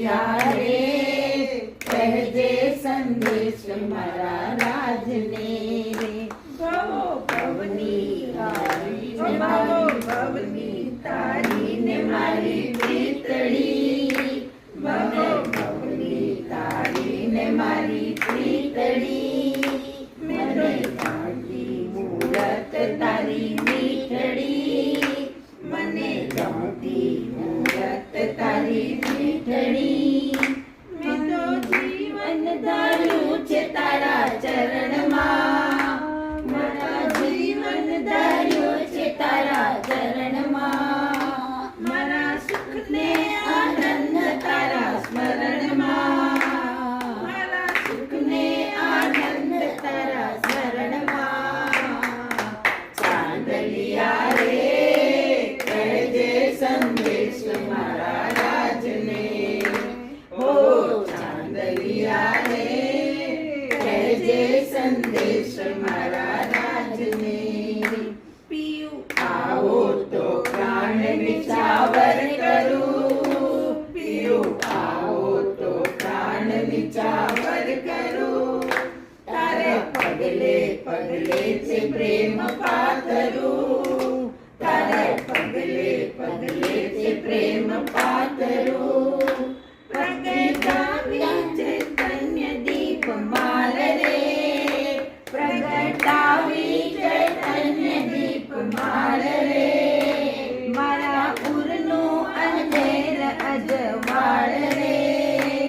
ચાંદલિયા રે કહેજે સંદેશ મારા રાજને રે ભવો ભવની તારી ને મારી ભવની તારી ને મારી પ્રીતડી ભવો ભવની તારી ને મારી પ્રીતડી મને જાણતી મૂરત તારી મીઠડી મને જાણતી મૂરત તારી મીઠડી મેં તો જીવન ધાર્યું છે તારા ચરણમાં મારા જીવન ધાર્યું છે તારા ચરણમાં મારા સુખને આનંદ તારા સ્મરણમાં મારા સુખને આનંદ તારા સ્મરણમાં ચાંદલિયા રે કહેજે સંદેશ મારા રાજને ઓ ચાંદલિયા રે કહેજે સંદેશ મારા રાજને પીયું આવો તો પ્રાણ નિચાવર કરું પીયું આવો તો પ્રાણ નિચાવર કરું તારે પગલે પગલે છે પ્રેમ પા